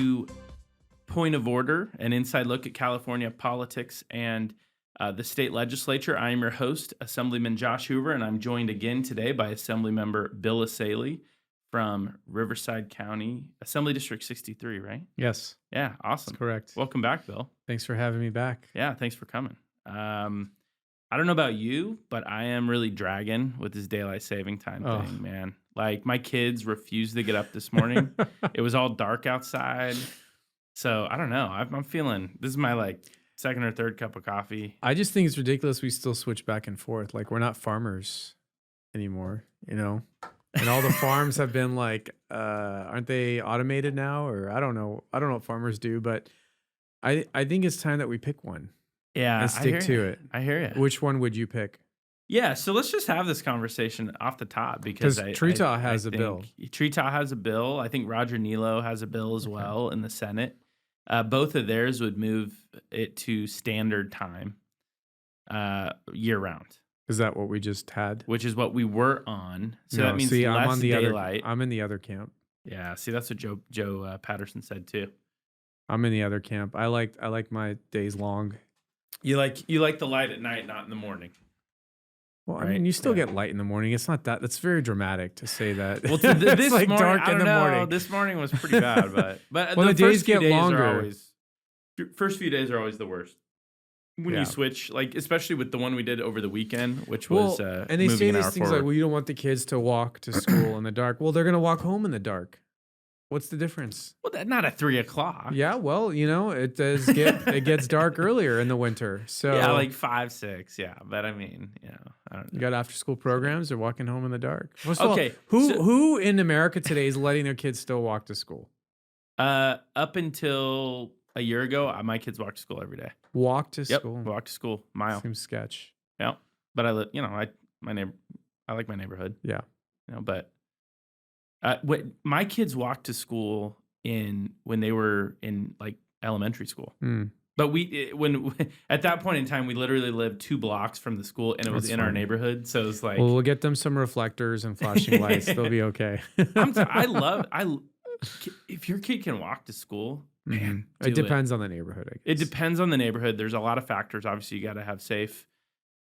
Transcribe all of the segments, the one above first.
to Point of Order, an inside look at California politics and the state legislature. I am your host, Assemblyman Josh Hoover, and I'm joined again today by Assemblymember Bill Essayli from Riverside County, Assembly District 63, right? Yes. Yeah, awesome. That's correct. Welcome back, Bill. Thanks for having me back. Yeah, thanks for coming. I don't know about you, but I am really dragging with this daylight saving time thing, man. Like, my kids refused to get up this morning. It was all dark outside. So, I don't know. I'm feeling, this is my, second or third cup of coffee. I just think it's ridiculous we still switch back and forth. Like, we're not farmers anymore, you know? And all the farms have been aren't they automated now? Or I don't know. I don't know what farmers do, but I think it's time that we pick one. Yeah, and stick to it. I hear you. Which one would you pick? Yeah, so let's just have this conversation off the top because Treetah has a bill. Treetah has a bill. I think Roger Nilo has a bill as well in the Senate. Both of theirs would move it to standard time year round. Is that what we just had? Which is what we were on. So that means less I'm on the daylight. I'm in the other camp. Yeah, see, that's what Joe Patterson said too. I'm in the other camp. I like my days long. You like the light at night, not in the morning. Well, right? I mean, you still get light in the morning. It's not that. That's very dramatic to say that. Well, this like morning, dark in the morning. This morning was pretty bad, but well, the days get longer. First few days are always the worst. When you switch, especially with the one we did over the weekend, which was and they say these things like, well, you don't want the kids to walk to school in the dark. Well, they're gonna walk home in the dark. What's the difference? Well, not at 3 o'clock. Yeah, well, it does it gets dark earlier in the winter. So yeah, like 5, 6. Yeah, but I mean, I don't know. You got after school programs or walking home in the dark. Okay, who in America today is letting their kids still walk to school? Up until a year ago, my kids walk to school every day. Walk to school. Walk to school, mile. Seems sketch. Yeah, but I live. I like my neighborhood. Yeah, but. My kids walked to school when they were in elementary school. But at that point in time, we literally lived 2 blocks from the school, and it was in our neighborhood. So it was like, well, we'll get them some reflectors and flashing lights. They'll be okay. If your kid can walk to school, man, it depends on the neighborhood. I guess. It depends on the neighborhood. There's a lot of factors. Obviously, you got to have safe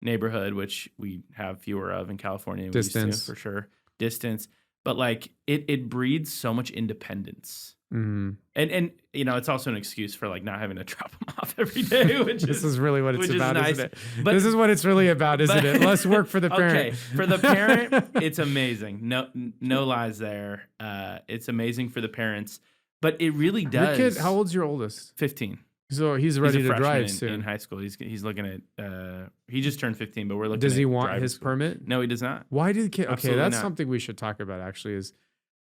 neighborhood, which we have fewer of in California. Distance, for sure. Distance. But it breeds so much independence, and it's also an excuse for not having to drop them off every day. This is really what it's about, nice. Isn't it? But this is what it's really about, isn't it? Less work for the parent. Okay, for the parent, it's amazing. No lies there. It's amazing for the parents, but it really does. Your kid, how old's your oldest? 15. So he's ready to drive soon. In high school. He's looking at. He just turned 15, but we're looking. Does he want his permit? No, he does not. Why do the kids? Okay, Absolutely that's not. something we should talk about. Actually, is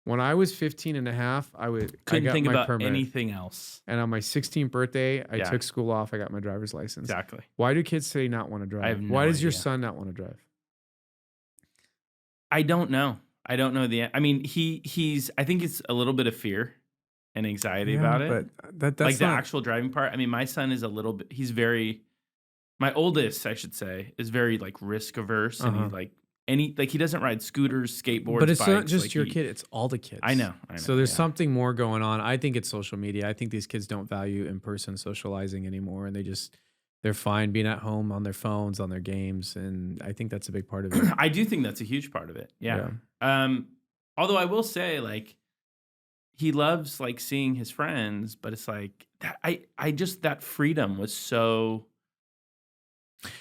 when I was 15 and a half, I got think my about permit. Anything else. And on my 16th birthday, I took school off. I got my driver's license. Exactly. Why do kids say not want to drive? I have no Why does idea. your son not want to drive? I don't know. I don't know I mean, he's. I think it's a little bit of fear and anxiety about it. But that's the actual driving part. I mean, my son is a little bit. He's very. My oldest, I should say, is very risk averse, and he's he doesn't ride scooters, skateboards. But it's bikes. not just your kid; it's all the kids. I know. So there's something more going on. I think it's social media. I think these kids don't value in-person socializing anymore, and they're fine being at home on their phones, on their games, and I think that's a big part of it. I do think that's a huge part of it. Yeah. Although I will say, he loves seeing his friends, but it's I just that freedom was so.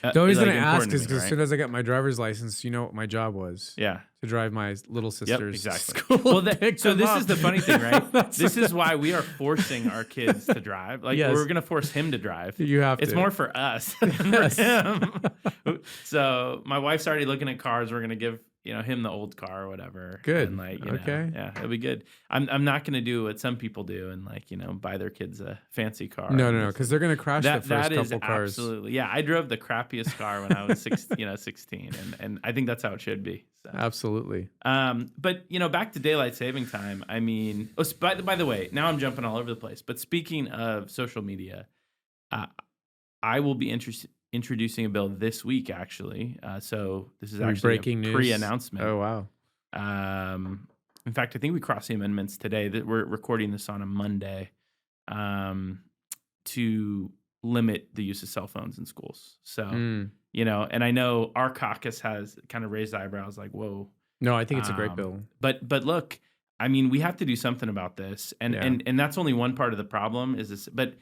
The only reason I ask is because as soon as I got my driver's license, you know what my job was? Yeah. To drive my little sister's exactly. school. So this is the funny thing, right? This is why we are forcing our kids to drive. We're going to force him to drive. You have to. It's more for us than for him. So my wife's already looking at cars. We're going to give him the old car or whatever. Good. And okay. Yeah, it'll be good. I'm not going to do what some people do and buy their kids a fancy car. No, because they're going to crash the first couple cars. Absolutely. Yeah, I drove the crappiest car when I was 16, and I think that's how it should be. So. Absolutely. But back to daylight saving time. I mean, by the way, now I'm jumping all over the place. But speaking of social media, I will be introducing a bill this week, actually. So this is actually breaking news pre-announcement. Oh, wow. In fact, I think we crossed the amendments today. That we're recording this on a Monday. to limit the use of cell phones in schools. So, Mm. and I know our caucus has kind of raised eyebrows like, whoa. No, I think it's a great bill. But look, I mean, we have to do something about this. And that's only one part of the problem is this, but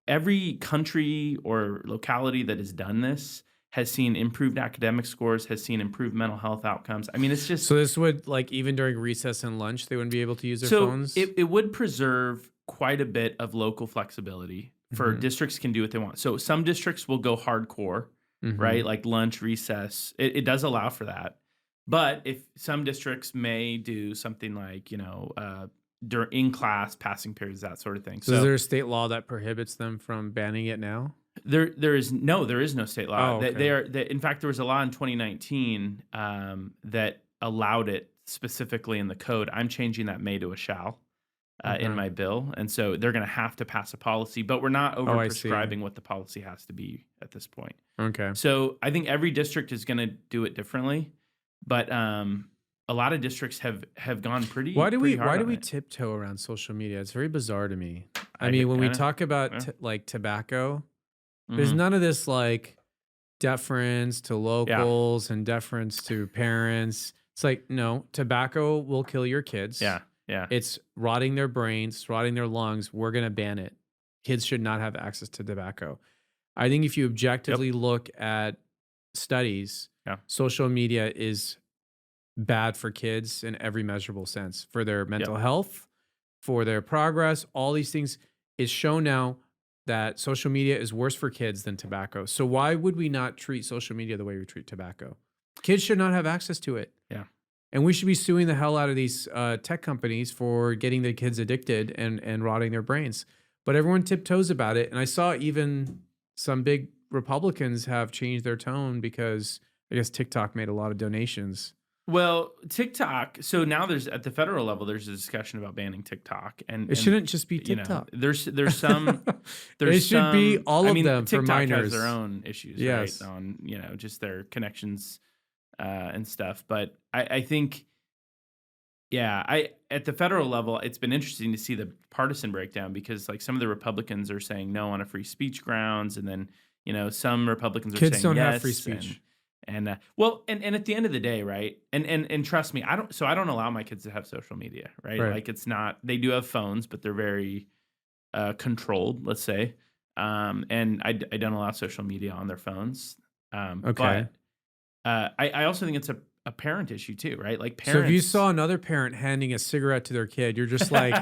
every country or locality that has done this has seen improved academic scores, has seen improved mental health outcomes. I mean, it's just... So this would, like, even during recess and lunch, they wouldn't be able to use their phones? So it would preserve quite a bit of local flexibility for districts can do what they want. So some districts will go hardcore, right? Like lunch, recess. It does allow for that. But if some districts may do something like, during in class, passing periods, that sort of thing. So is there a state law that prohibits them from banning it now? There is no state law. Oh, okay. In fact, there was a law in 2019 that allowed it specifically in the code. I'm changing that may to a shall in my bill, and so they're going to have to pass a policy. But we're not over prescribing what the policy has to be at this point. Okay. So I think every district is going to do it differently, but a lot of districts have gone pretty. Why do hard we tiptoe around social media? It's very bizarre to me. I mean, when we talk about like tobacco, there's none of this like deference to locals and deference to parents. It's like, no, tobacco will kill your kids. Yeah. It's rotting their brains, rotting their lungs. We're going to ban it. Kids should not have access to tobacco. I think if you objectively look at studies, social media is bad for kids in every measurable sense, for their mental health, for their progress, all these things. Is shown now that social media is worse for kids than tobacco. So why would we not treat social media the way we treat tobacco? Kids should not have access to it. Yeah. And we should be suing the hell out of these tech companies for getting the kids addicted and rotting their brains. But everyone tiptoes about it. And I saw even some big Republicans have changed their tone because I guess TikTok made a lot of donations. Well, TikTok. So now at the federal level, there's a discussion about banning TikTok, and it shouldn't just be TikTok. There's some. It should be all of them TikTok for minors. has their own issues, right? On just their connections and stuff. But I think, at the federal level, it's been interesting to see the partisan breakdown because like some of the Republicans are saying no on a free speech grounds, and then some Republicans are saying kids don't yes, have free speech. And at the end of the day, right? And trust me, I don't allow my kids to have social media, right? Like it's not, they do have phones, but they're very controlled, let's say. And I don't allow social media on their phones. Okay. But I also think it's a parent issue too, right? Like parents. So if you saw another parent handing a cigarette to their kid, you're just like,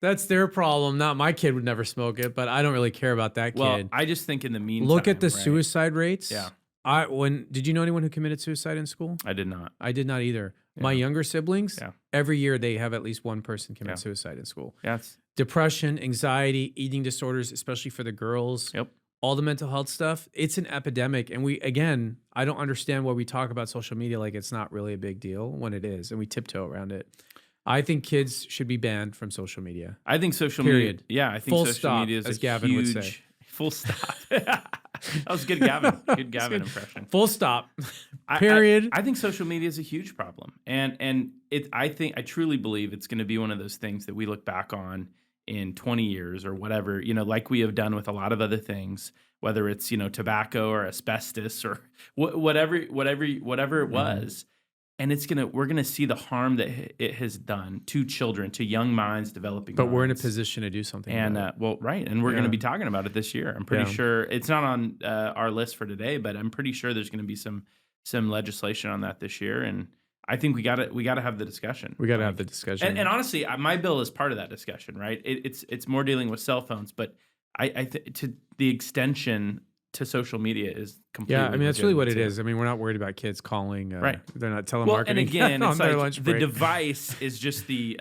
that's their problem. Not my kid would never smoke it, but I don't really care about that kid. Well, I just think in the meantime, look at the suicide rates. Yeah. Did you know anyone who committed suicide in school? I did not. I did not either. Yeah. My younger siblings, every year they have at least one person commit suicide in school. Yes. Depression, anxiety, eating disorders, especially for the girls. Yep. All the mental health stuff. It's an epidemic. And I don't understand why we talk about social media like it's not really a big deal when it is. And we tiptoe around it. I think kids should be banned from social media. I think social media. Yeah, I think full social stop, media is as a Gavin huge, would say. Full stop. That was good, Gavin. Good Gavin impression. Full stop. Period. I think social media is a huge problem, and I truly believe it's going to be one of those things that we look back on in 20 years or whatever, like we have done with a lot of other things, whether it's tobacco or asbestos or whatever it was. And we're gonna see the harm that it has done to children, to young minds developing. But we're in a position to do something. And and we're gonna be talking about it this year. I'm pretty sure it's not on our list for today, but I'm pretty sure there's gonna be some legislation on that this year. And I think we gotta have the discussion. We gotta have the discussion. And honestly, my bill is part of that discussion, right? It's more dealing with cell phones, but to the extension to social media is completely. Yeah, I mean that's really what it is. I mean, we're not worried about kids calling. Right, they're not telemarketing. Well, and again, on it's their like lunch the break. device is just the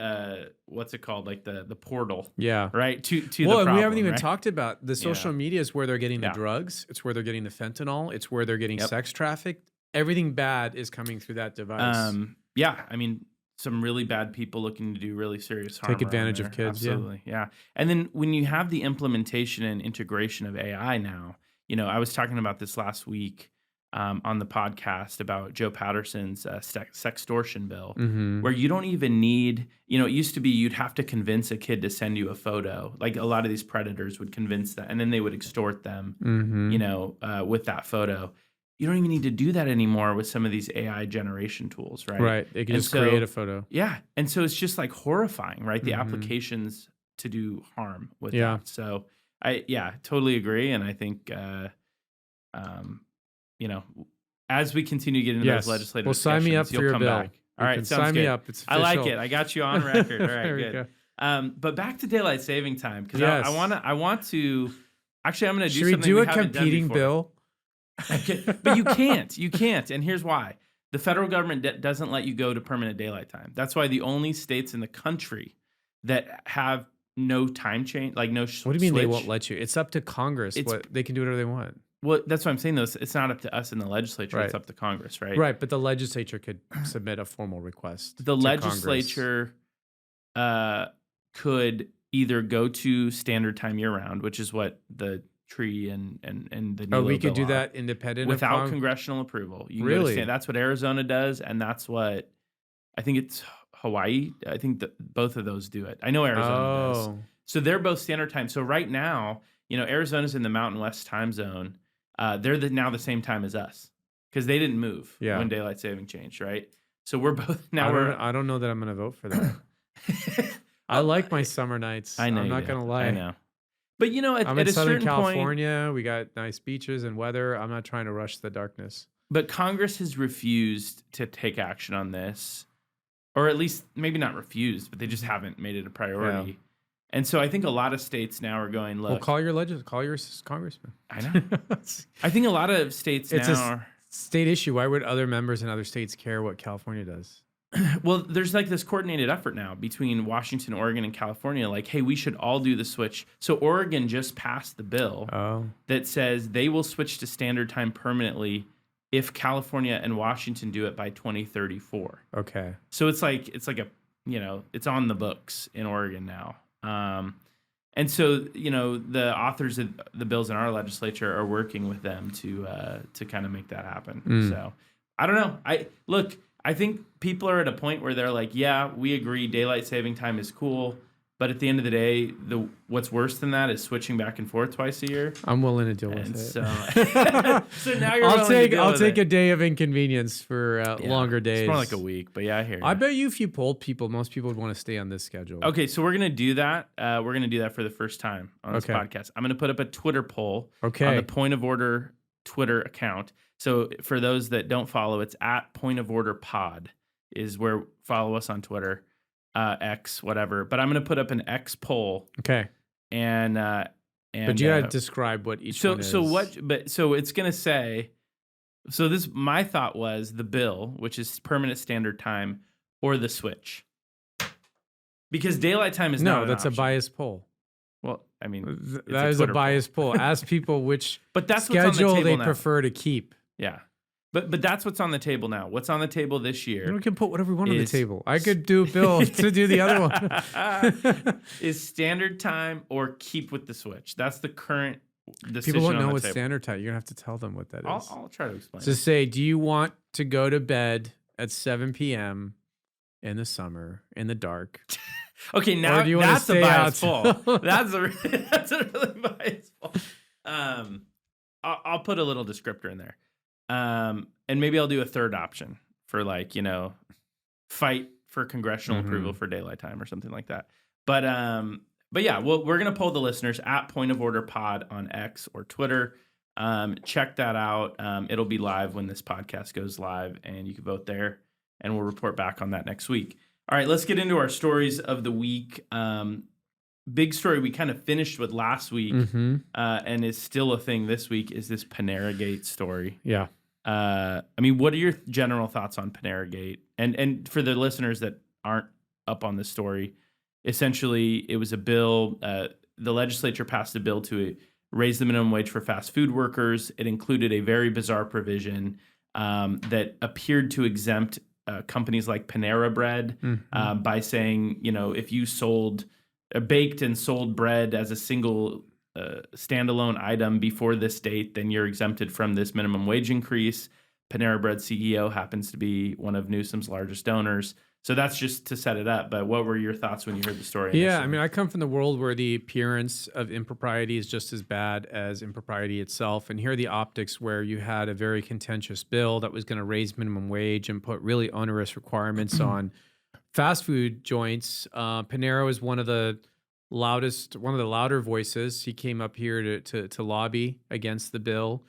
what's it called, like the portal. Yeah, right. To the well, and problem, we haven't even right? talked about the social media is where they're getting the drugs. It's where they're getting the fentanyl. It's where they're getting sex trafficked. Everything bad is coming through that device. Yeah, I mean, some really bad people looking to do really serious harm. Take advantage of kids. Absolutely, yeah. And then when you have the implementation and integration of AI now. I was talking about this last week on the podcast about Joe Patterson's sextortion bill, Mm-hmm. where you don't even need, it used to be you'd have to convince a kid to send you a photo. Like a lot of these predators would convince that, and then they would extort them, Mm-hmm. with that photo. You don't even need to do that anymore with some of these AI generation tools, right? Right. They can And just so, create a photo. Yeah. And so it's just like horrifying, right? The Mhm. applications to do harm with Yeah. that. So totally agree. And I think, as we continue to get into Yes. those legislative Well, sign me up discussions, for you'll your come bill. back. You All right, can sounds sign good. me up. It's I like official. it. I got you on record. All right, There we good. go. But back to daylight saving time, because Yes. I want to. Actually, I'm going to do Should we something do we a haven't done competing before. bill? But you can't, and here's why: the federal government doesn't let you go to permanent daylight time. That's why the only states in the country that have no time change, like no. What do you mean they switch- won't let you? It's up to Congress. They can do whatever they want. Well, that's what I'm saying. Though it's not up to us in the legislature; Right. it's up to Congress, right? Right, but the legislature could submit a formal request. The to legislature could either go to standard time year round, which is what the tree and the Congress. We NDAs could do are, that independent without of congressional approval. You can Really? go to that's what Arizona does, and that's what I think it's Hawaii. I think that both of those do it. I know Arizona does. Oh, So they're both standard time. So right now, Arizona's in the Mountain West time zone. They're now the same time as us because they didn't move when daylight saving changed, right? So we're both now. I don't know that I'm going to vote for that. I like my summer nights. I know. I'm you not do. going to lie. I know. But I'm at in a Southern certain point, California. We got nice beaches and weather. I'm not trying to rush the darkness. but Congress has refused to take action on this, or at least maybe not refused, but they just haven't made it a priority. Yeah. And so I think a lot of states now are going, look. Well, call your congressman. I know. I think a lot of states It's now a are. state issue. Why would other members in other states care what California does? Well, there's like this coordinated effort now between Washington, Oregon, and California. Like, hey, we should all do the switch. So Oregon just passed the bill that says they will switch to standard time permanently if California and Washington do it by 2034. Okay. So it's like a, it's on the books in Oregon now. And so, the authors of the bills in our legislature are working with them to kind of make that happen. So I don't know. I think people are at a point where they're like, yeah, we agree daylight saving time is cool. But at the end of the day, what's worse than that is switching back and forth twice a year. I'm willing to deal with And it. So now you're I'll willing to deal with take it. a day of inconvenience for longer days. It's more like a week, but yeah, I hear you. I bet you if you polled people, most people would want to stay on this schedule. Okay, so we're gonna do that. We're gonna do that for the first time on this podcast. I'm gonna put up a Twitter poll on the Point of Order Twitter account. So for those that don't follow, it's at Point of Order Pod is where follow us on Twitter, X, whatever. But I'm gonna put up an X poll. Okay. And but you gotta describe what each one is. So it's gonna say. So my thought was the bill, which is permanent standard time, or the switch. Because daylight time is not an that's option. a biased poll. Well, I mean, that is a biased poll. Ask people which but that's schedule they now. prefer to keep. Yeah. But that's what's on the table now. What's on the table this year? We can put whatever we want on the table. I could do a bill to do the other one. Is standard time or keep with the switch? That's the current decision. People won't know what table. standard time. You're going to have to tell them what that is. I'll try to explain. So say, do you want to go to bed at 7 p.m. in the summer, in the dark? Okay, now that's a biased poll. That's a really biased poll. I'll put a little descriptor in there. And maybe I'll do a third option for fight for congressional approval for daylight time or something like that. But yeah, we're going to poll the listeners at Point of Order Pod on X or Twitter. Check that out. It'll be live when this podcast goes live and you can vote there and we'll report back on that next week. All right, let's get into our stories of the week. Big story we kind of finished with last week and is still a thing this week is this PaneraGate story. Yeah. I mean, what are your general thoughts on PaneraGate? And for the listeners that aren't up on this story, essentially it was a bill. The legislature passed a bill to raise the minimum wage for fast food workers. It included a very bizarre provision that appeared to exempt companies like Panera Bread by saying, if you baked and sold bread as a single standalone item before this date, then you're exempted from this minimum wage increase. Panera Bread CEO happens to be one of Newsom's largest donors. So that's just to set it up. But what were your thoughts when you heard the story? Yeah, initially? I mean, I come from the world where the appearance of impropriety is just as bad as impropriety itself. And here are the optics where you had a very contentious bill that was going to raise minimum wage and put really onerous requirements on fast food joints. Panera was one of the louder voices. He came up here to lobby against the bill.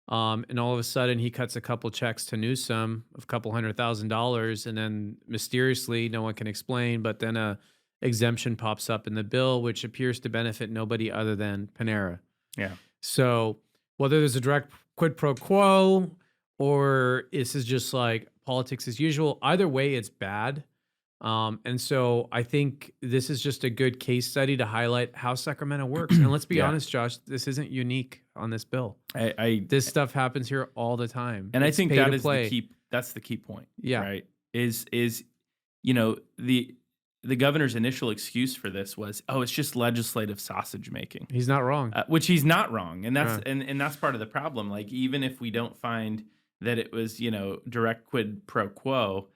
And all of a sudden he cuts a couple checks to Newsom of a couple $100,000, and then mysteriously, no one can explain, but then a exemption pops up in the bill, which appears to benefit nobody other than Panera. Yeah. So whether there's a direct quid pro quo or this is just like politics as usual, either way, it's bad. And so I think this is just a good case study to highlight how Sacramento works. And let's be honest, Josh, this isn't unique on this bill. This stuff happens here all the time. And it's I think pay that to is play. the key. That's the key point. Yeah. Right. Is the governor's initial excuse for this was, oh, it's just legislative sausage making. He's not wrong. Which he's not wrong. And that's and that's part of the problem. Like, even if we don't find that it was, direct quid pro quo,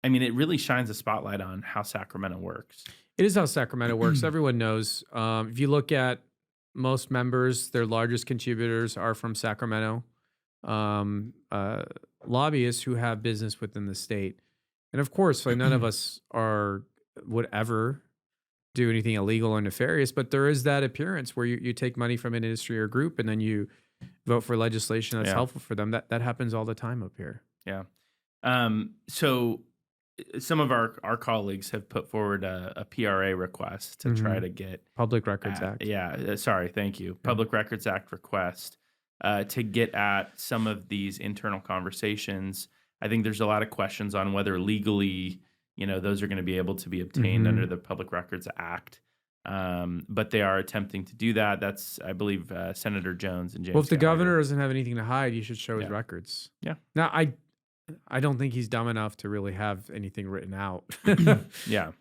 I mean, it really shines a spotlight on how Sacramento works. It is how Sacramento works. Everyone knows. If you look at most members, their largest contributors are from Sacramento. Lobbyists who have business within the state. And of course, like, none of us would ever do anything illegal or nefarious, but there is that appearance where you take money from an industry or group and then you vote for legislation that's helpful for them. That happens all the time up here. Yeah. So some of our colleagues have put forward a PRA request to try to get Public Records Act. Yeah. Sorry. Thank you. Public Records Act request to get at some of these internal conversations. I think there's a lot of questions on whether legally, those are going to be able to be obtained under the Public Records Act. But they are attempting to do that. That's, I believe, Senator Jones and James. Well, if the Gallagher. governor doesn't have anything to hide, you should show his records. Yeah. Now, I don't think he's dumb enough to really have anything written out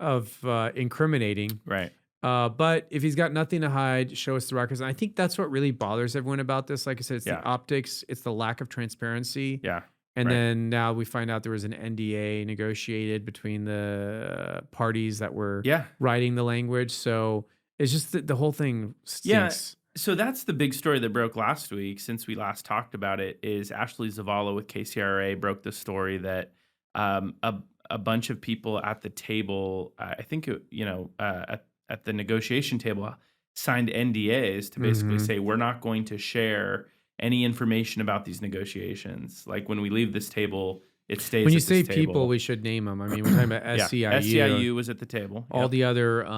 of incriminating. Right. But if he's got nothing to hide, show us the records. And I think that's what really bothers everyone about this. Like I said, it's the optics, it's the lack of transparency. Yeah. And then now we find out there was an NDA negotiated between the parties that were writing the language. So it's just the whole thing stinks. So that's the big story that broke last week since we last talked about it, is Ashley Zavala with KCRA broke the story that a bunch of people at the table, I think, at the negotiation table, signed NDAs to basically say, we're not going to share any information about these negotiations. Like, when we leave this table, it stays. When you at say this people, table. we should name them. I mean, we're talking about SEIU. SEIU was at the table. All the other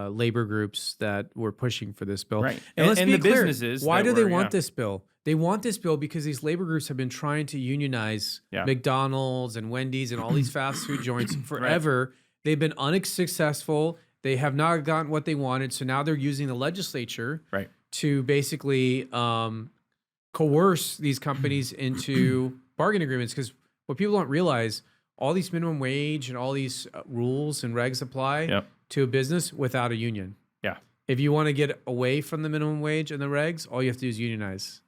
labor groups that were pushing for this bill. Right. And let's be the clear, businesses. why do they want this bill? They want this bill because these labor groups have been trying to unionize McDonald's and Wendy's and all these fast food joints forever. They've been unsuccessful. They have not gotten what they wanted. So now they're using the legislature to basically coerce these companies into bargain agreements. Because what people don't realize, all these minimum wage and all these rules and regs apply to a business without a union. Yeah. If you want to get away from the minimum wage and the regs, all you have to do is unionize.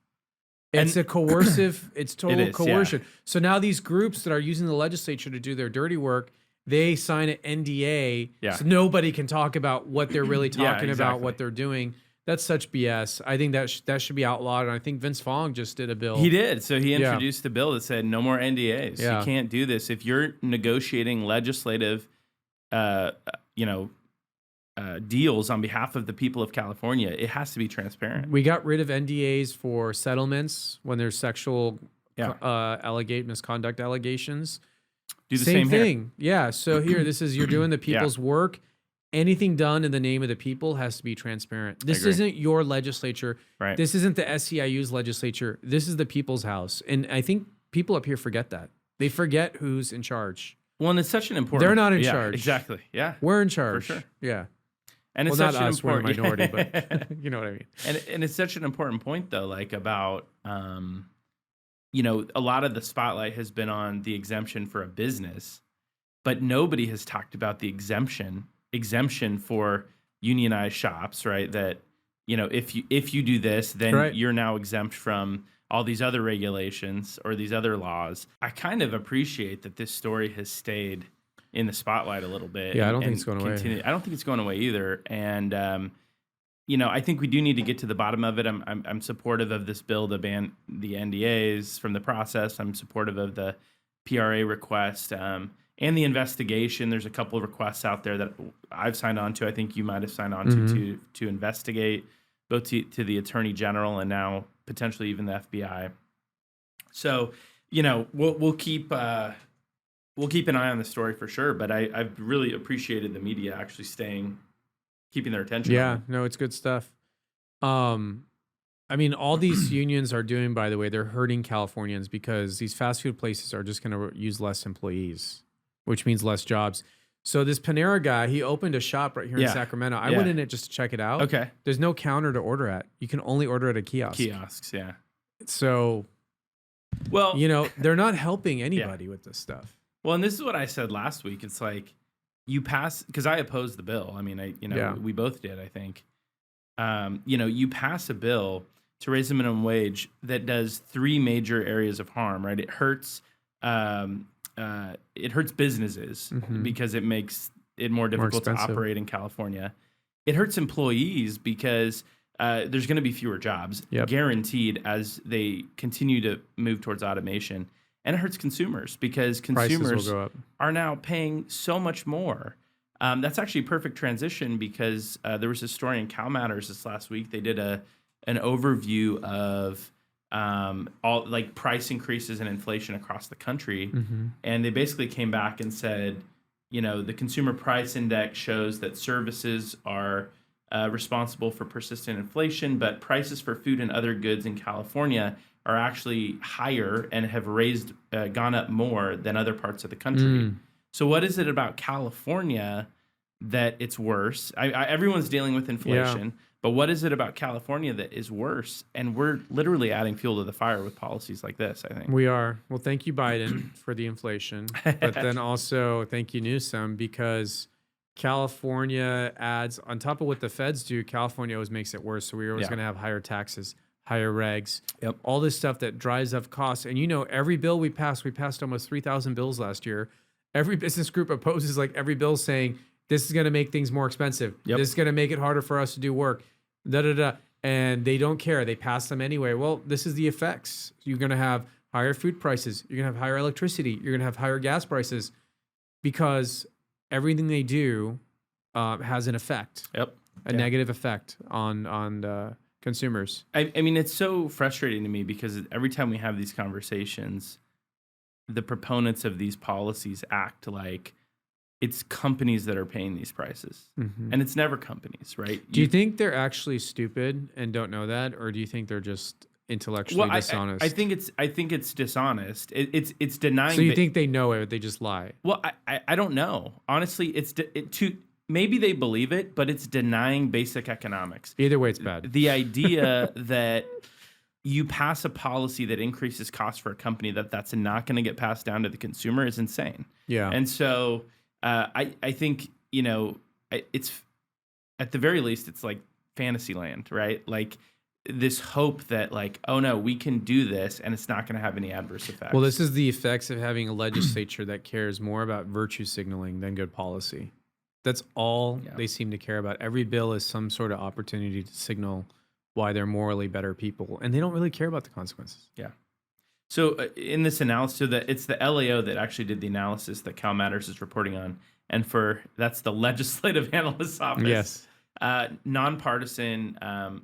It's a coercive, it's total coercion. So now these groups that are using the legislature to do their dirty work, they sign an NDA so nobody can talk about what they're really talking about, what they're doing. That's such BS. I think that should be outlawed. And I think Vince Fong just did a bill. He did. So he introduced a bill that said no more NDAs. Yeah. You can't do this. If you're negotiating legislative, deals on behalf of the people of California, it has to be transparent. We got rid of NDAs for settlements when there's sexual misconduct allegations. Do the same thing. Yeah. So here, you're doing the people's work. Anything done in the name of the people has to be transparent. This isn't your legislature. Right. This isn't the SEIU's legislature. This is the people's house. And I think people up here forget that. They forget who's in charge. Well, and it's such an important... They're not in charge. Exactly. Yeah. We're in charge. For sure. Yeah. And it's such not an us, important... we're a minority, but you know what I mean. And it's such an important point, though, like about... a lot of the spotlight has been on the exemption for a business, but nobody has talked about the exemption for unionized shops, right? That, if you do this, then Right. you're now exempt from all these other regulations or these other laws. I kind of appreciate that this story has stayed in the spotlight a little bit. Yeah, I don't think it's going away. I don't think it's going away either. And I think we do need to get to the bottom of it. I'm supportive of this bill to ban the NDAs from the process. I'm supportive of the PRA request and the investigation. There's a couple of requests out there that I've signed on to. I think you might have signed on to investigate, both to the Attorney General and now potentially even the FBI. So, we'll keep an eye on the story for sure. But I've really appreciated the media actually keeping their attention. Yeah, on it. no, it's good stuff. I mean, all these unions are doing, by the way, they're hurting Californians because these fast food places are just going to use less employees, which means less jobs. So this Panera guy, he opened a shop right here in Sacramento. I went in it just to check it out. Okay. There's no counter to order at. You can only order at a kiosk. Kiosks, yeah. So, well, they're not helping anybody with this stuff. Well, and this is what I said last week. It's like you pass, because I opposed the bill. I mean, we both did, I think. You pass a bill to raise the minimum wage that does three major areas of harm, right? It hurts businesses because it makes it more difficult to operate in California. It hurts employees because there's going to be fewer jobs, guaranteed, as they continue to move towards automation. And it hurts consumers because consumers are now paying so much more. That's actually a perfect transition because there was a story in Cal Matters this last week. They did an overview of all like price increases and inflation across the country. And they basically came back and said, the consumer price index shows that services are responsible for persistent inflation, but prices for food and other goods in California are actually higher and have gone up more than other parts of the country. So what is it about California that it's worse? Everyone's dealing with inflation, but what is it about California that is worse? And we're literally adding fuel to the fire with policies like this, I think. We are. Well, thank you, Biden, for the inflation. But then also thank you, Newsom, because California adds, on top of what the feds do, California always makes it worse. So we're always going to have higher taxes, higher regs, all this stuff that drives up costs. And every bill we passed almost 3,000 bills last year. Every business group opposes every bill saying, this is going to make things more expensive. This is going to make it harder for us to do work. And they don't care. They pass them anyway. Well, this is the effects. You're going to have higher food prices. You're going to have higher electricity. You're going to have higher gas prices because everything they do has an effect, a negative effect on consumers. I mean, it's so frustrating to me because every time we have these conversations, the proponents of these policies act like it's companies that are paying these prices. And it's never companies, right? Do you think they're actually stupid and don't know that? Or do you think they're just intellectually dishonest? I think it's dishonest. It's denying. So you think they know it, they just lie? Well, I don't know. Honestly, maybe they believe it, but it's denying basic economics. Either way, it's bad. The idea that you pass a policy that increases costs for a company that's not going to get passed down to the consumer is insane. Yeah. And so I think, it's at the very least, it's like fantasy land, right? Like this hope that oh no, we can do this and it's not going to have any adverse effects. Well, this is the effects of having a legislature that cares more about virtue signaling than good policy. That's all they seem to care about. Every bill is some sort of opportunity to signal why they're morally better people, and they don't really care about the consequences. Yeah. So in this analysis, it's the LAO that actually did the analysis that Cal Matters is reporting on, and that's the Legislative Analyst's Office. Yes. Nonpartisan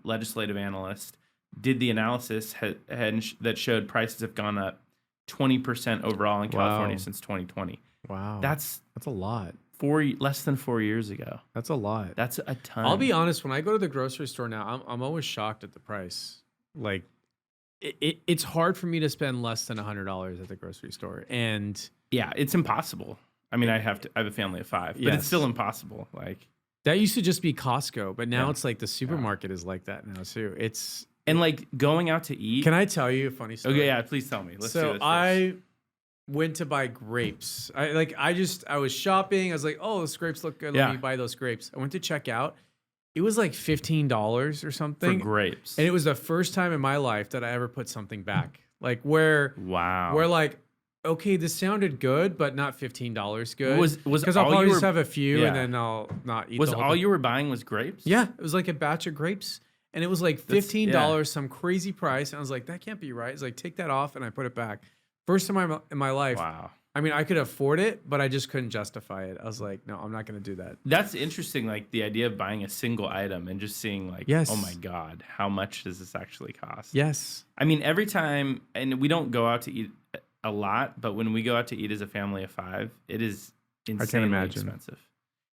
legislative analyst did the analysis that showed prices have gone up 20% overall in California since 2020. Wow. That's a lot. Less than 4 years ago. That's a lot. That's a ton. I'll be honest, when I go to the grocery store now, I'm always shocked at the price. It's hard for me to spend less than $100 at the grocery store. And yeah, it's impossible. I mean, I have a family of 5, but it's still impossible. That used to just be Costco, but now it's like the supermarket is like that now too. And going out to eat. Can I tell you a funny story? Okay, yeah, please tell me. Let's do this. I went to buy grapes. I was shopping. I was like, oh, those grapes look good. Let me buy those grapes. I went to check out. it was like $15 or something for grapes. and it was the first time in my life that I ever put something back. Like where like, okay, this sounded good, but not $15 good. Was because I'll probably just have a few and then I'll not eat. Was all you were buying was grapes? Yeah, it was like a batch of grapes, and it was like $15, some crazy price. And I was like, that can't be right. It's like, take that off, and I put it back. First time in my life. Wow. I mean, I could afford it, but I just couldn't justify it. I was like, no, I'm not going to do that. That's interesting, like the idea of buying a single item and just seeing like, oh my God, how much does this actually cost? Yes. I mean, every time, and we don't go out to eat a lot, but when we go out to eat as a family of 5, it is insanely expensive.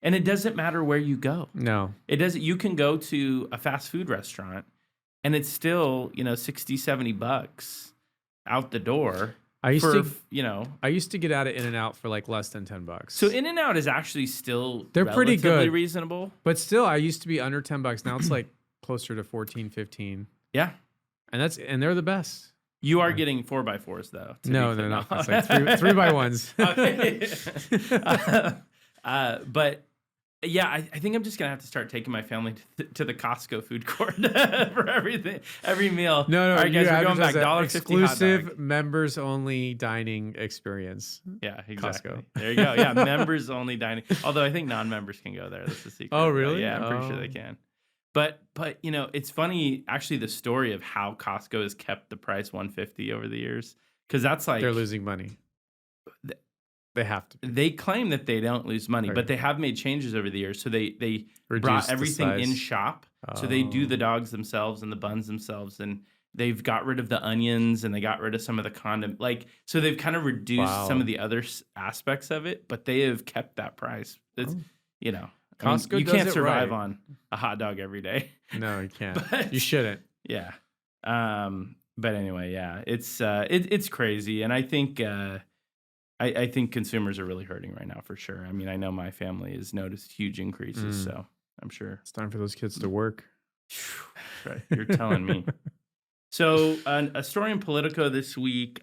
And it doesn't matter where you go. No. It doesn't. You can go to a fast food restaurant and it's still, $60-$70 out the door. I used to get out of In-N-Out for like less than $10. So In-N-Out is actually still they're pretty good, reasonable. But still, I used to be under $10. Now it's like closer to 14, 15. Yeah, and they're the best. You are getting 4x4s though. No, they're not. It's like 3x1s. Okay. But yeah, I think I'm just gonna have to start taking my family to the Costco food court for everything, every meal. No. All right, guys, we're going back $1.50 exclusive members only dining experience. Yeah, exactly. Costco. There you go. Yeah, members only dining. Although I think non-members can go there. That's the secret. Oh, really? Yeah, I'm pretty sure they can. But it's funny actually the story of how Costco has kept the price $150 over the years, because that's like they're losing money. They have to. They claim that they don't lose money, but they have made changes over the years. So they brought everything in shop. So they do the dogs themselves and the buns themselves, and they've got rid of the onions and they got rid of some of the so they've kind of reduced some of the other aspects of it, but they have kept that price. It's Costco you can't survive right. on a hot dog every day. No, you can't. But, you shouldn't. Yeah. But anyway, yeah, it's crazy, and I think I think consumers are really hurting right now for sure. I mean, I know my family has noticed huge increases, so I'm sure it's time for those kids to work. Right, you're telling me. So, a story in Politico this week: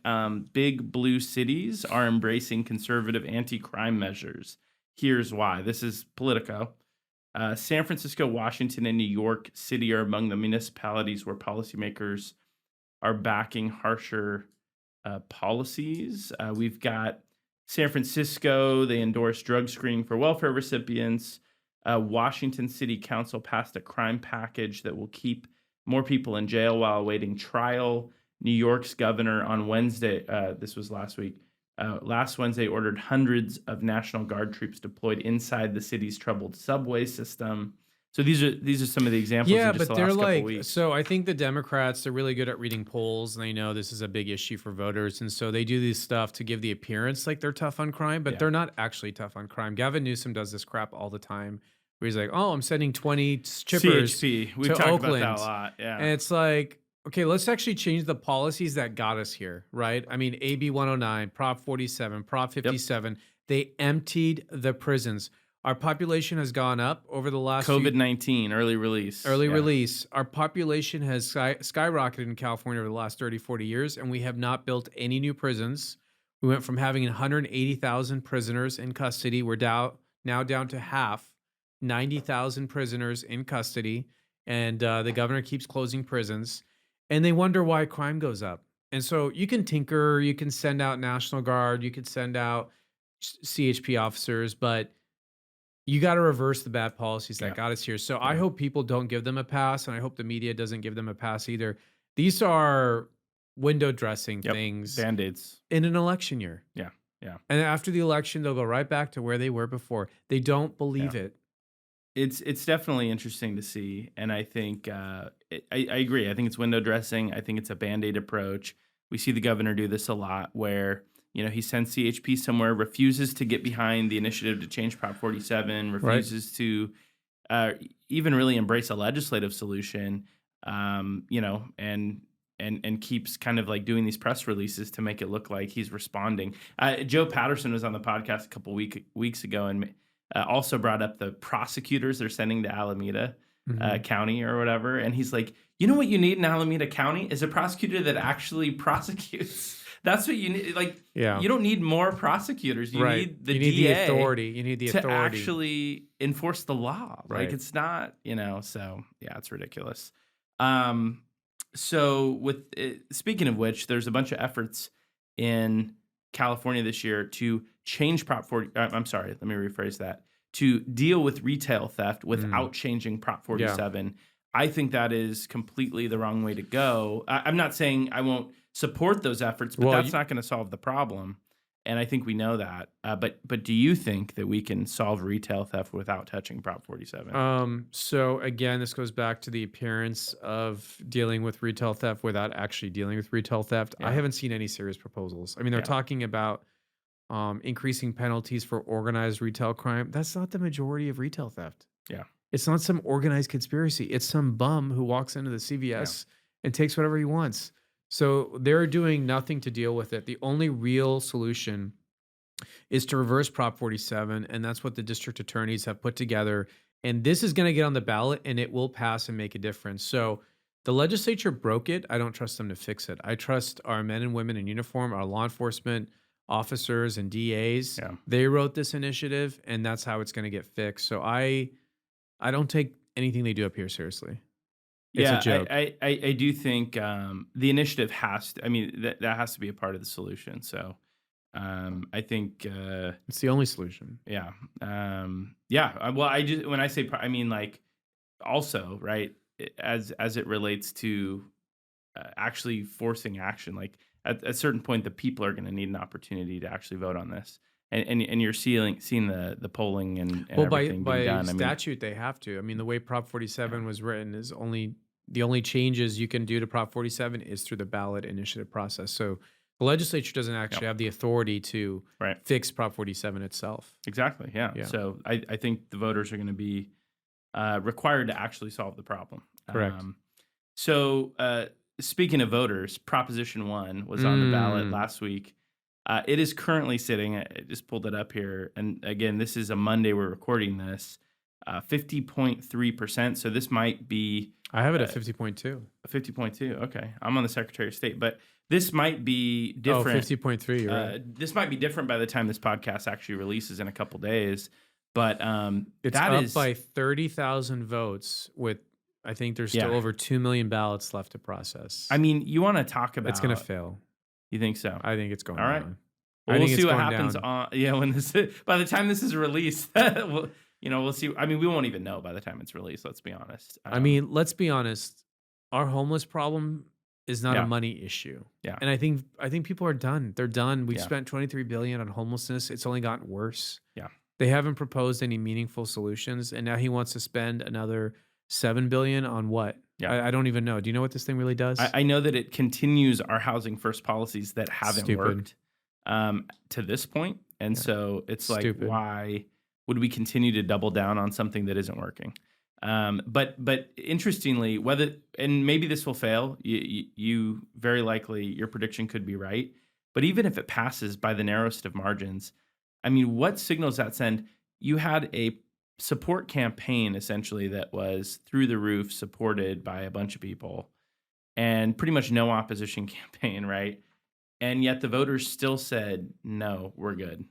big blue cities are embracing conservative anti-crime measures. Here's why. This is Politico. San Francisco, Washington, and New York City are among the municipalities where policymakers are backing harsher policies. We've got San Francisco, they endorsed drug screening for welfare recipients. Washington City Council passed a crime package that will keep more people in jail while awaiting trial. New York's governor on Wednesday, this was last week, last Wednesday ordered hundreds of National Guard troops deployed inside the city's troubled subway system. So these are some of the examples. Yeah, in just but the they're last like, couple weeks. so I think the Democrats, they're really good at reading polls, and they know this is a big issue for voters, and so they do this stuff to give the appearance like they're tough on crime, but they're not actually tough on crime. Gavin Newsom does this crap all the time, where he's like, "Oh, I'm sending 20 chippers CHP. We've to talked Oakland." about that a lot. Yeah, and it's like, okay, let's actually change the policies that got us here, right? I mean, AB 109, Prop 47, Prop 57, they emptied the prisons. Our population has gone up over the last COVID-19, early release. Our population has skyrocketed in California over the last 30, 40 years, and we have not built any new prisons. We went from having 180,000 prisoners in custody. We're now down to half, 90,000 prisoners in custody, and the governor keeps closing prisons. And they wonder why crime goes up. And so you can tinker, you can send out National Guard, you could send out CHP officers, but you got to reverse the bad policies that got us here. So I hope people don't give them a pass, and I hope the media doesn't give them a pass either. These are window dressing things. Band-Aids. In an election year. Yeah. And after the election, they'll go right back to where they were before. They don't believe it. It's definitely interesting to see, and I think I agree. I think it's window dressing. I think it's a Band-Aid approach. We see the governor do this a lot, where he sends CHP somewhere, refuses to get behind the initiative to change Prop 47, refuses to even really embrace a legislative solution, and keeps kind of like doing these press releases to make it look like he's responding. Joe Patterson was on the podcast a couple weeks ago and also brought up the prosecutors they're sending to Alameda County or whatever. And he's like, you know what you need in Alameda County is a prosecutor that actually prosecutes, That's what you need. Like, Yeah. you don't need more prosecutors. You Right. need the You need DA the authority. You need the to authority. actually enforce the law. Like, Right. it's not, so yeah, it's ridiculous. So with speaking of which, there's a bunch of efforts in California this year to change Prop 40. I'm sorry, let me rephrase that. To deal with retail theft without changing Prop 47. I think that is completely the wrong way to go. I'm not saying I won't support those efforts, but that's not going to solve the problem. And I think we know that. But do you think that we can solve retail theft without touching Prop 47? So again, this goes back to the appearance of dealing with retail theft without actually dealing with retail theft. I haven't seen any serious proposals. I mean, they're talking about increasing penalties for organized retail crime. That's not the majority of retail theft. Yeah. It's not some organized conspiracy. It's some bum who walks into the CVS and takes whatever he wants. So they're doing nothing to deal with it. The only real solution is to reverse Prop 47, and that's what the district attorneys have put together. And this is going to get on the ballot, and it will pass and make a difference. So the legislature broke it. I don't trust them to fix it. I trust our men and women in uniform, our law enforcement officers and DAs. Yeah. They wrote this initiative, and that's how it's going to get fixed. So I don't take anything they do up here seriously. It's a joke. I do think the initiative has to, that has to be a part of the solution. So I think it's the only solution. Yeah. Well, when I say, like also, right, as it relates to actually forcing action, like at a certain point, the people are going to need an opportunity to actually vote on this. And you're seeing the polling and everything by being done. statute, they have to. I mean, the way Prop 47 was written is the only changes you can do to Prop 47 is through the ballot initiative process. So the legislature doesn't actually have the authority to fix Prop 47 itself. Exactly. Yeah. So I think the voters are going to be required to actually solve the problem. Correct. So speaking of voters, Proposition 1 was on the ballot last week. It is currently sitting, I just pulled it up here, and again, this is a Monday we're recording this, 50.3%, so this might be... I have it at 50.2. 50.2, okay. I'm on the Secretary of State, but this might be different. 50.3, you're right. This might be different by the time this podcast actually releases in a couple days, but it's up by 30,000 votes with, I think there's still over 2 million ballots left to process. I mean, you want to talk about... It's going to fail. You think so? I think it's going all right. down. Well, we'll see what happens when this. By the time this is released, we'll see. I mean, we won't even know by the time it's released. Let's be honest. Let's be honest. Our homeless problem is not a money issue. Yeah, and I think people are done. They're done. We've spent $23 billion on homelessness. It's only gotten worse. Yeah, they haven't proposed any meaningful solutions, and now he wants to spend another $7 billion on what? Yeah. I don't even know. Do you know what this thing really does? I know that it continues our housing first policies that haven't worked to this point. And so it's like, why would we continue to double down on something that isn't working? But interestingly, and maybe this will fail, you very likely, your prediction could be right. But even if it passes by the narrowest of margins, I mean, what signals that send? You had a support campaign essentially that was through the roof, supported by a bunch of people, and pretty much no opposition campaign, right? And yet the voters still said, no, we're good.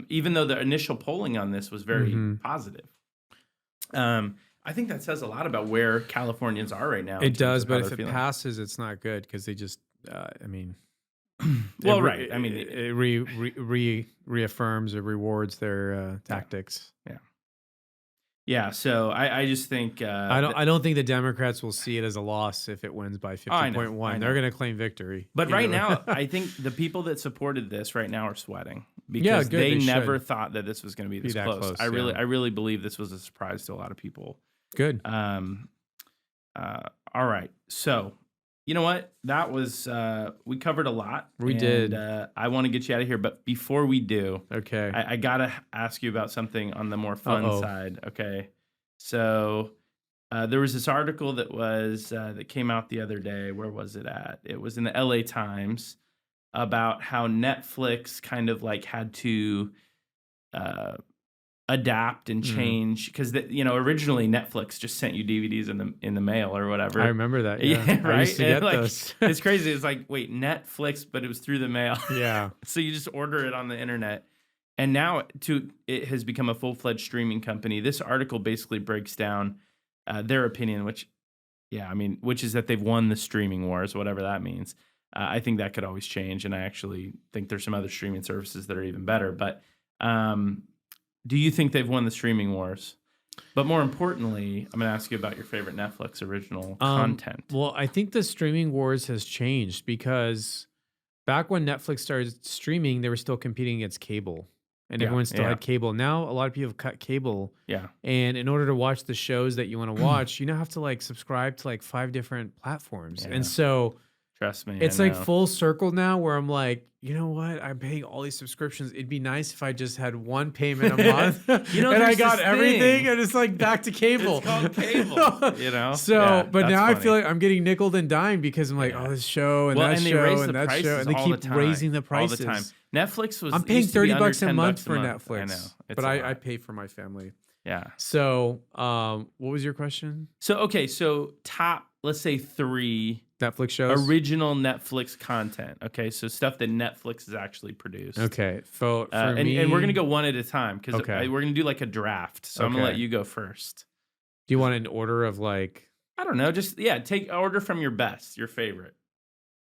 Even though the initial polling on this was very positive. I think that says a lot about where Californians are right now. It does, but if it passes, it's not good because they just, well, right. I mean, it reaffirms or rewards their tactics. Yeah. Yeah, so I just think I don't think the Democrats will see it as a loss if it wins by 50.1. They're going to claim victory. But right now, I think the people that supported this right now are sweating because they never thought that this was going to be this close. I really believe this was a surprise to a lot of people. Good. All right. So, you know what? That was we covered a lot. We did. I want to get you out of here, but before we do, okay, I gotta ask you about something on the more fun side. Okay, so there was this article that came out the other day. Where was it at? It was in the LA Times about how Netflix kind of like had to adapt and change because originally Netflix just sent you DVDs in the mail or whatever. I remember that. Yeah, Yeah, right. I used to get like, those. It's crazy. It's like, wait, Netflix, but it was through the mail. Yeah. So you just order it on the internet, and now it has become a full-fledged streaming company. This article basically breaks down their opinion, which is that they've won the streaming wars, whatever that means. I think that could always change, and I actually think there's some other streaming services that are even better. But do you think they've won the streaming wars? But more importantly, I'm going to ask you about your favorite Netflix original content. Well, I think the streaming wars has changed because back when Netflix started streaming, they were still competing against cable. And everyone still had cable. Now, a lot of people have cut cable. Yeah. And in order to watch the shows that you want to watch, you now have to like subscribe to like 5 different platforms. Yeah. And so... Trust me. It's like full circle now where I'm like, you know what? I'm paying all these subscriptions. It'd be nice if I just had one payment a month and I got everything and it's like back to cable. It's called cable, So, but now funny. I feel like I'm getting nickeled and dimed because I'm like, oh, this show and that show and that show. And they keep raising the prices. All the time. Netflix was... I'm paying $30 a month for Netflix. I know. But I pay for my family. Yeah. So, what was your question? So top, let's say 3... Netflix shows? Original Netflix content. Okay, so stuff that Netflix has actually produced. Okay. For me... And we're going to go one at a time because we're going to do like a draft. So I'm going to let you go first. Do you want an order of like... I don't know. Just, take order from your best, your favorite.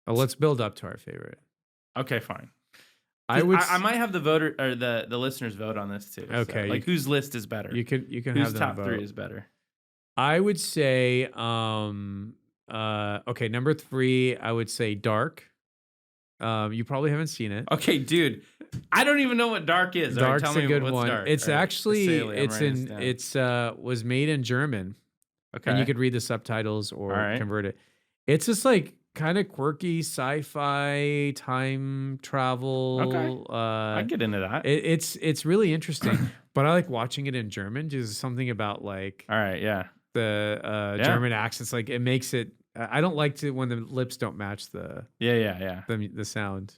Oh, let's build up to our favorite. Okay, fine. I might have the voter or the listeners vote on this too. Okay. So, like whose list is better? You can whose have them top vote. 3 is better? I would say okay, number 3, I would say Dark. You probably haven't seen it. Okay, dude. I don't even know what Dark is. Dark's Tell me a good what's one. Dark. It's actually Essayli, was made in German. Okay. And you could read the subtitles or convert it. It's just like kind of quirky sci-fi time travel. Okay. I get into that. It's really interesting, but I like watching it in German. Just something about like all right, the German accents. Like it makes it. I don't like to when the lips don't match the the sound.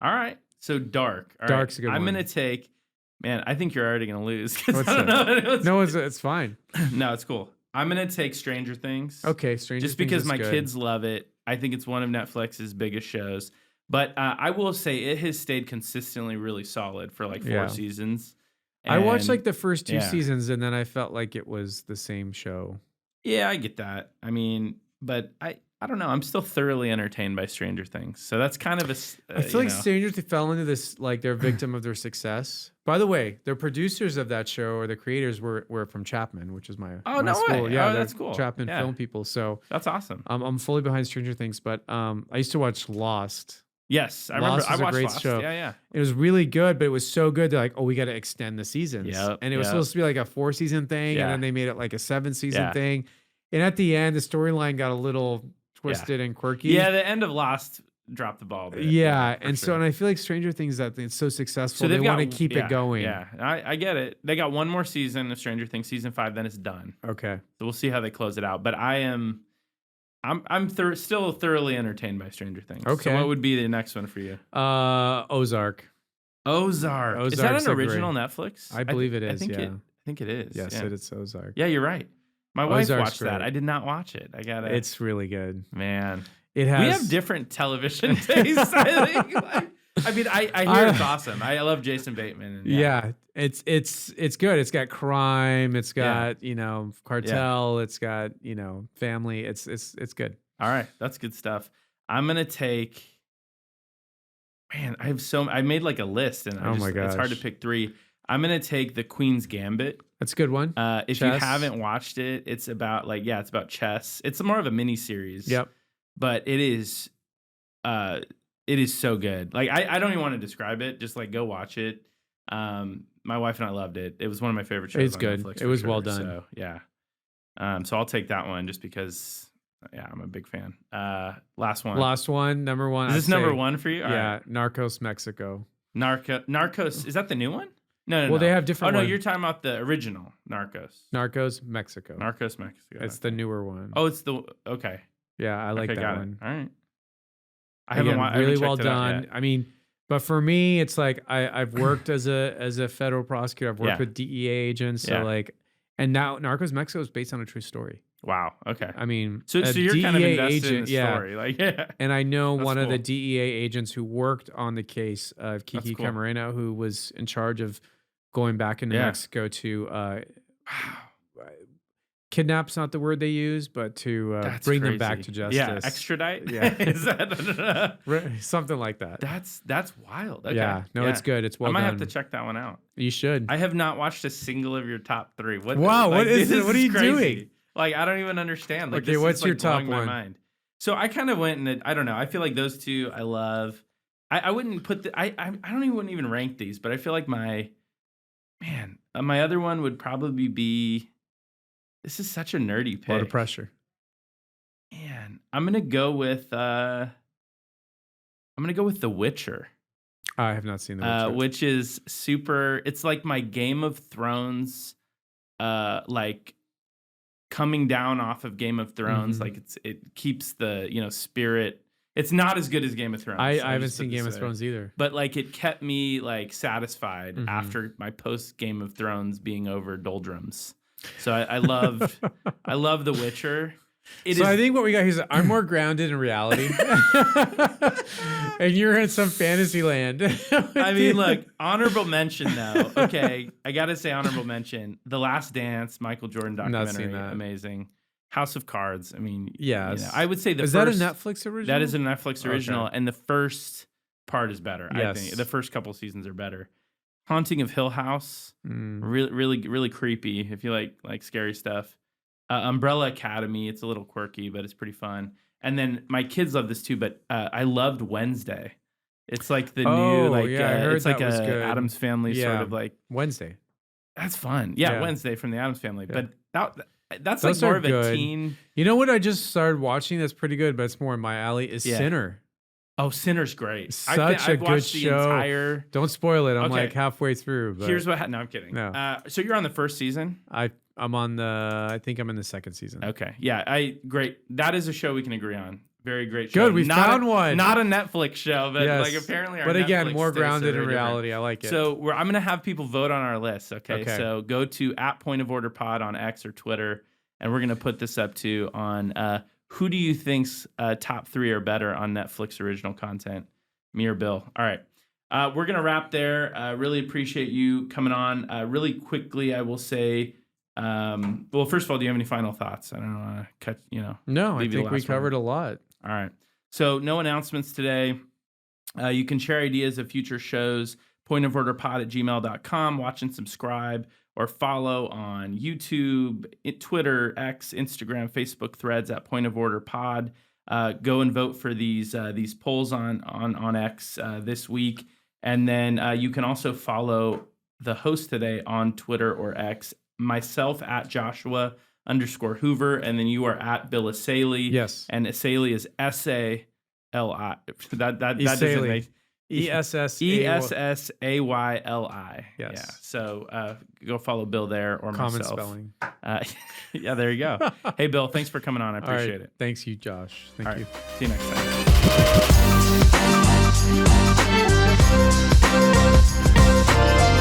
All right, so Dark. Dark's a good one. I'm gonna take. Man, I think you're already gonna lose. What's I don't know. No, it's fine. No, it's cool. I'm gonna take Stranger Things. Okay, Stranger Things. Just because my kids love it. I think it's one of Netflix's biggest shows. But I will say it has stayed consistently really solid for like 4 seasons. And I watched like the first 2 seasons and then I felt like it was the same show. Yeah, I get that. I mean, but I don't know. I'm still thoroughly entertained by Stranger Things. So that's kind of I feel like Stranger Things fell into this, like they're a victim of their success. By the way, the producers of that show or the creators were from Chapman, which is my school. Way. Yeah, that's cool. Chapman film people. So that's awesome. I'm fully behind Stranger Things, but I used to watch Lost. Yes, I remember. I watched a great Lost. show. Yeah. It was really good, but it was so good. They're like, oh, we got to extend the seasons. And it was supposed to be like a 4-season thing, and then they made it like a 7-season thing. And at the end, the storyline got a little twisted and quirky. Yeah, the end of Lost dropped the ball. And I feel like Stranger Things it's so successful. So they want to keep it going. Yeah, I get it. They got one more season of Stranger Things, season 5, then it's done. Okay, so we'll see how they close it out. But I'm still thoroughly entertained by Stranger Things. Okay, so what would be the next one for you? Ozark. Is that an original Netflix? I believe it is. I think it is. Yes, it's Ozark. Yeah, you're right. My wife watched great. that. I did not watch it. It's really good, man. We have different television tastes. I think. I hear it's awesome. I love Jason Bateman. It's good. It's got crime. It's got cartel. Yeah. It's got family. It's good. All right, that's good stuff. I'm gonna take. Man, I made like a list, and it's hard to pick 3. I'm gonna take The Queen's Gambit. That's a good one. If you haven't watched it, it's about it's about chess. It's more of a mini series. Yep. But it is so good. Like I don't even want to describe it. Just like go watch it. My wife and I loved it. It was one of my favorite shows. It's on good. Netflix it was sure. well done. So yeah. So I'll take that one just because. Yeah, I'm a big fan. Last one. Number 1. Is this number 1 for you? All yeah. Right. Narcos Mexico. Narcos. Is that the new one? No. Well, they have different. Oh no, you're talking about the original Narcos. Narcos Mexico. It's the newer one. Oh, it's the okay. Yeah, I like that one. All right. I haven't watched. Really well done. I mean, But for me, it's like I've worked as a federal prosecutor. I've worked with DEA agents. So like, and now Narcos Mexico is based on a true story. Wow. Okay. I mean, so you're DEA kind of invested agent, in the story. Like, And I know That's one of the cool. DEA agents who worked on the case of Kiki cool. Camarena, who was in charge of going back into Mexico to kidnap's not the word they use, but to bring them back to justice. Yeah, extradite. Yeah, Is that something like that? That's wild. Okay. Yeah, no, it's good. It's well done. I might have to check that one out. You should. I have not watched a single of your top 3. Wow, what is it? What are you doing? Like, I don't even understand. Like, okay, what's your top blowing my one? mind. So I kind of went and I don't know. I feel like those two I love. I wouldn't put I wouldn't even rank these, but I feel like my other one would probably be. This is such a nerdy pick. A lot of pressure. Man, I'm gonna go with The Witcher. I have not seen The Witcher. Which is super. It's like my Game of Thrones, like coming down off of Game of Thrones. Like it keeps the spirit. It's not as good as Game of Thrones. I haven't seen Game of Thrones either. But like it kept me like satisfied after my post Game of Thrones being over doldrums. So I loved The Witcher. I think what we got here is I'm more grounded in reality, and you're in some fantasy land. I mean, look, honorable mention though. Okay, I gotta say honorable mention. The Last Dance, Michael Jordan documentary, amazing. House of Cards. I mean, I would say is that a Netflix original? That is a Netflix original, and the first part is better. I think the first couple seasons are better. Haunting of Hill House, really, really, really creepy. If you like scary stuff. Umbrella Academy, it's a little quirky, but it's pretty fun. And then my kids love this too, but I loved Wednesday. It's like the new, like it's like a Addams Family sort of like Wednesday. That's fun. Yeah, Wednesday from the Addams Family. But that's like more of a teen. You know what I just started watching that's pretty good, but it's more in my alley is Sinner. Oh, Sinner's great. Such a good show. Don't spoil it. I'm like halfway through. But here's what. No, I'm kidding. No. So you're on the first season. I'm on the. I think I'm in the second season. Okay. Yeah. Great. That is a show we can agree on. Very great show. Good. We found one. Not a Netflix show, but like apparently our. But again, Netflix more grounded in different. reality. I like it. So I'm gonna have people vote on our list. Okay. So go to @PointOfOrderPod on X or Twitter, and we're gonna put this up too on who do you think's top 3 are better on Netflix original content, me or Bill? All right. We're going to wrap there. Really appreciate you coming on. Really quickly, I will say, well, first of all, do you have any final thoughts? I don't want to cut, No, I think we covered a lot. All right. So no announcements today. You can share ideas of future shows, pointoforderpod@gmail.com, watch and subscribe, or follow on YouTube, Twitter, X, Instagram, Facebook, Threads @PointOfOrderPod. Go and vote for these polls on X this week. And then you can also follow the host today on Twitter or X, myself @Joshua_Hoover, and then you are @Bill Essayli. Yes. And Essayli is Essayli. That doesn't make ESSAYLI. Yes. Yeah. So go follow Bill there or Common myself. spelling. Yeah, there you go. Hey, Bill, thanks for coming on. I appreciate it. Thanks you, Josh. Thank you. See you next time.